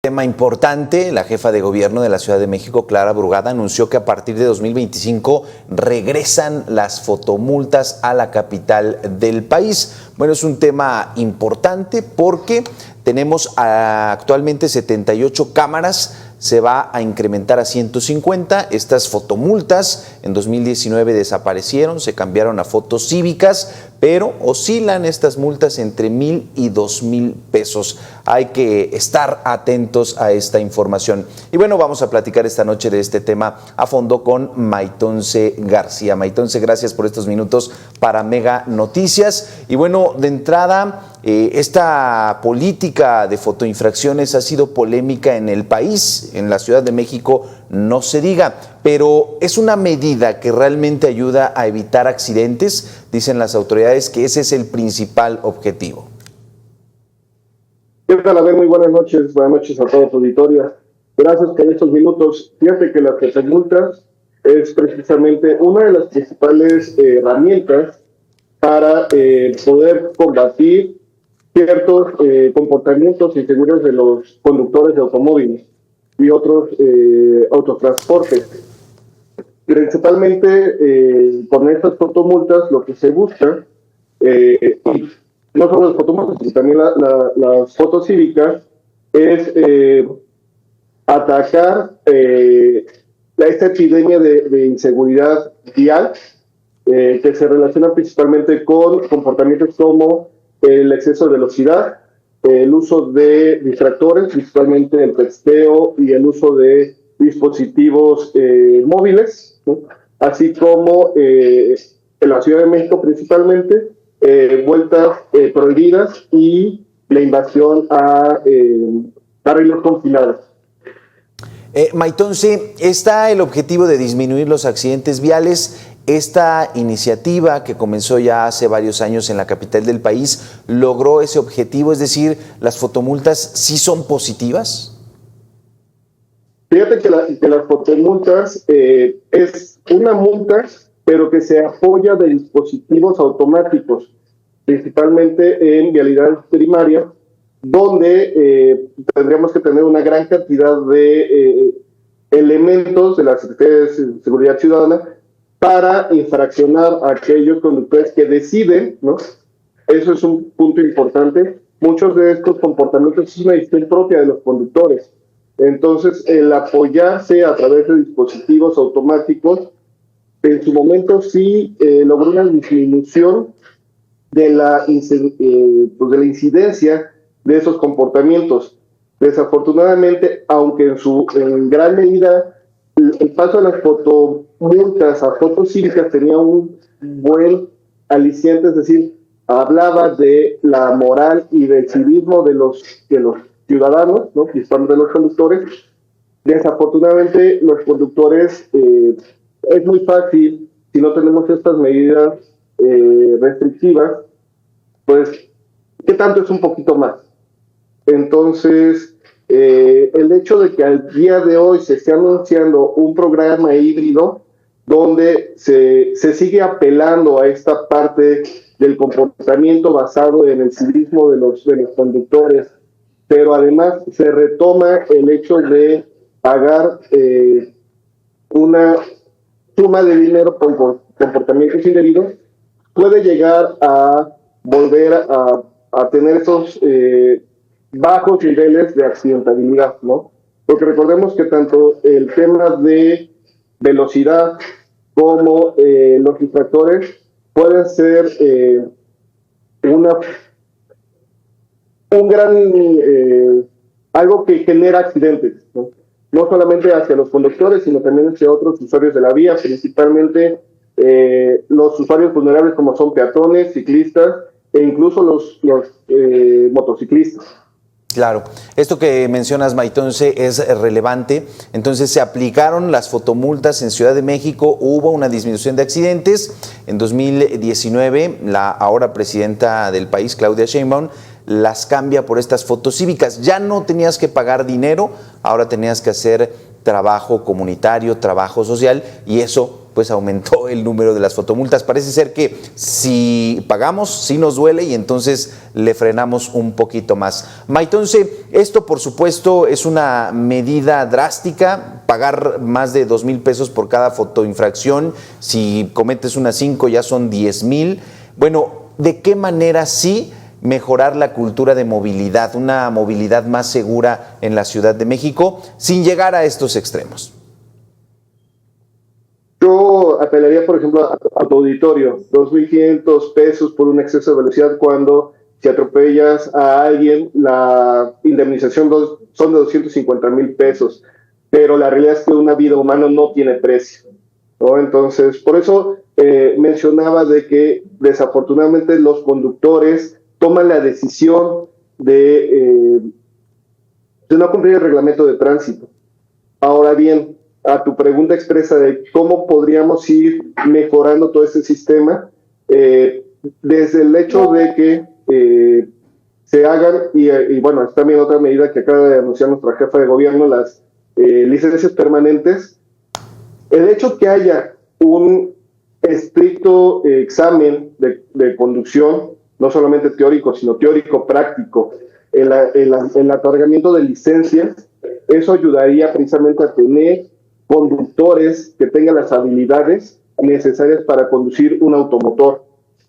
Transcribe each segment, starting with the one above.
Tema importante, la jefa de gobierno de la Ciudad de México, Clara Brugada, anunció que a partir de 2025 regresan las fotomultas a la capital del país. Bueno, es un tema importante porque tenemos actualmente 78 cámaras, se va a incrementar a 150. Estas fotomultas en 2019 desaparecieron, se cambiaron a fotos cívicas, pero oscilan estas multas entre 1,000 y 2,000 pesos. Hay que estar atentos a esta información. Y bueno, vamos a platicar esta noche de este tema a fondo con Maytonce García. Maytonce, gracias por estos minutos para Mega Noticias. Y bueno, de entrada, esta política de fotoinfracciones ha sido polémica en el país, en la Ciudad de México no se diga, pero es una medida que realmente ayuda a evitar accidentes. Dicen las autoridades que ese es el principal objetivo. ¿Qué tal, Abel? Muy buenas noches a toda tu auditoría. Gracias por estos minutos. Fíjate que las fotomultas es precisamente una de las principales herramientas para poder combatir ciertos comportamientos inseguros de los conductores de automóviles y otros autotransportes. Principalmente con estas fotomultas lo que se busca, no solo las fotomultas, sino también las fotos cívicas, es atacar esta epidemia de inseguridad vial que se relaciona principalmente con comportamientos como el exceso de velocidad, el uso de distractores, principalmente el texteo y el uso de dispositivos móviles, ¿no? Así como en la Ciudad de México principalmente, vueltas prohibidas y la invasión a carriles confinados. Maytonce, ¿está el objetivo de disminuir los accidentes viales? Esta iniciativa que comenzó ya hace varios años en la capital del país, ¿logró ese objetivo? Es decir, ¿las fotomultas sí son positivas? Fíjate que las fotomultas es una multa, pero que se apoya de dispositivos automáticos, principalmente en vialidades primarias, donde tendríamos que tener una gran cantidad de elementos de la Secretaría de Seguridad Ciudadana para infraccionar a aquellos conductores que deciden, ¿no? Eso es un punto importante. Muchos de estos comportamientos es una decisión propia de los conductores. Entonces, el apoyarse a través de dispositivos automáticos, en su momento sí logró una disminución de la incidencia de esos comportamientos. Desafortunadamente, aunque en gran medida el paso de las fotomultas a fotos cívicas tenía un buen aliciente, es decir, hablaba de la moral y del civismo de los ciudadanos, ¿no? Principalmente de los conductores. Desafortunadamente, los conductores es muy fácil, si no tenemos estas medidas restrictivas, pues, ¿qué tanto es un poquito más? Entonces, el hecho de que al día de hoy se esté anunciando un programa híbrido donde se sigue apelando a esta parte del comportamiento basado en el civismo de los conductores, pero además se retoma el hecho de pagar una suma de dinero por comportamientos indebidos, puede llegar a volver a tener esos bajos niveles de accidentabilidad, ¿no? Porque recordemos que tanto el tema de velocidad como los distractores pueden ser algo que genera accidentes, ¿no? No solamente hacia los conductores, sino también hacia otros usuarios de la vía, principalmente los usuarios vulnerables como son peatones, ciclistas e incluso los motociclistas. Claro, esto que mencionas, Maytonce, es relevante. Entonces se aplicaron las fotomultas en Ciudad de México, hubo una disminución de accidentes. En 2019, la ahora presidenta del país, Claudia Sheinbaum, las cambia por estas fotos cívicas. Ya no tenías que pagar dinero, ahora tenías que hacer trabajo comunitario, trabajo social, y eso pues aumentó el número de las fotomultas. Parece ser que si pagamos, sí nos duele y entonces le frenamos un poquito más. Maitonce, esto por supuesto es una medida drástica, pagar más de 2,000 pesos por cada fotoinfracción. Si cometes unas 5 ya son 10,000. Bueno, ¿de qué manera sí mejorar la cultura de movilidad, una movilidad más segura en la Ciudad de México sin llegar a estos extremos? Yo apelaría, por ejemplo, a tu auditorio, 2,500 pesos por un exceso de velocidad cuando si atropellas a alguien, la indemnización son de 250,000 pesos, pero la realidad es que una vida humana no tiene precio, ¿no? Entonces, por eso mencionaba de que desafortunadamente los conductores toman la decisión de no cumplir el reglamento de tránsito. Ahora bien, a tu pregunta expresa de cómo podríamos ir mejorando todo este sistema, desde el hecho de que se hagan, y bueno, es también otra medida que acaba de anunciar nuestra jefa de gobierno, las licencias permanentes, el hecho que haya un estricto examen de conducción, no solamente teórico, sino teórico práctico, el otorgamiento de licencias, eso ayudaría precisamente a tener conductores que tengan las habilidades necesarias para conducir un automotor,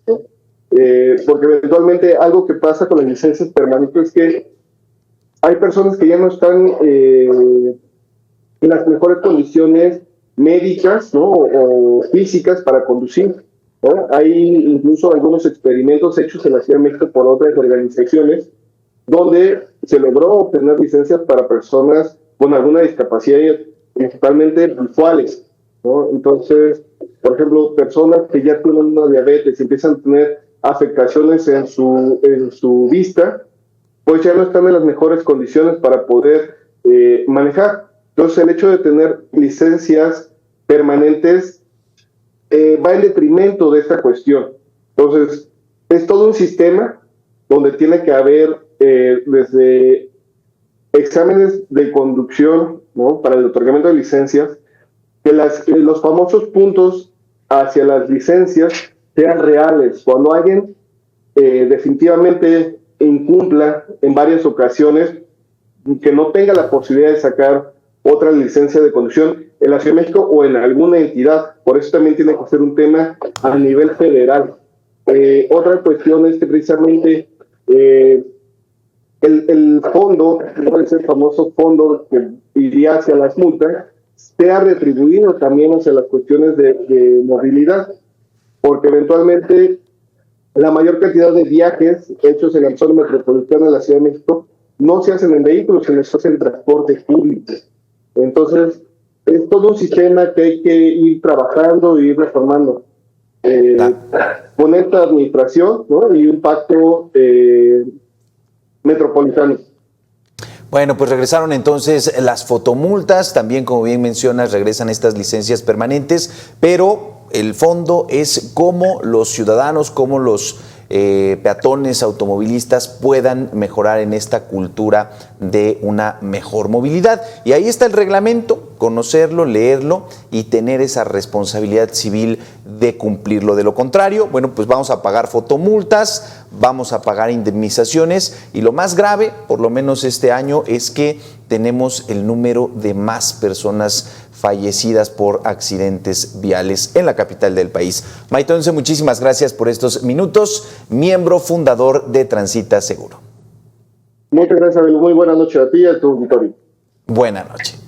¿no? Porque eventualmente algo que pasa con las licencias permanentes es que hay personas que ya no están en las mejores condiciones médicas, ¿no? o físicas para conducir, ¿no? Hay incluso algunos experimentos hechos en la Ciudad de México por otras organizaciones donde se logró obtener licencias para personas con alguna discapacidad, principalmente visuales, ¿no? Entonces, por ejemplo, personas que ya tienen una diabetes y empiezan a tener afectaciones en su vista, pues ya no están en las mejores condiciones para poder manejar. Entonces, el hecho de tener licencias permanentes va en detrimento de esta cuestión. Entonces, es todo un sistema donde tiene que haber desde exámenes de conducción, ¿no? Para el otorgamiento de licencias, que los famosos puntos hacia las licencias sean reales. Cuando alguien definitivamente incumpla en varias ocasiones, que no tenga la posibilidad de sacar otra licencia de conducción en la Ciudad de México o en alguna entidad. Por eso también tiene que ser un tema a nivel federal. Otra cuestión es que precisamente el fondo, ese famoso fondo que iría hacia las multas, sea retribuido también hacia las cuestiones de movilidad, porque eventualmente la mayor cantidad de viajes hechos en la zona metropolitana de la Ciudad de México no se hacen en vehículos, se les hace en transporte público. Entonces, es todo un sistema que hay que ir trabajando y ir reformando. Con esta administración, ¿no? Y un pacto metropolitano. Bueno, pues regresaron entonces las fotomultas, también como bien mencionas, regresan estas licencias permanentes, pero el fondo es cómo los ciudadanos, cómo los peatones, automovilistas puedan mejorar en esta cultura de una mejor movilidad. Y ahí está el reglamento, conocerlo, leerlo y tener esa responsabilidad civil de cumplirlo. De lo contrario, bueno, pues vamos a pagar fotomultas, vamos a pagar indemnizaciones y lo más grave, por lo menos este año, es que tenemos el número de más personas fallecidas por accidentes viales en la capital del país. Maitonce, muchísimas gracias por estos minutos, miembro fundador de Transita Seguro. Muchas gracias, Abel. Muy buena noche a ti y a tu auditorio. Buena noche.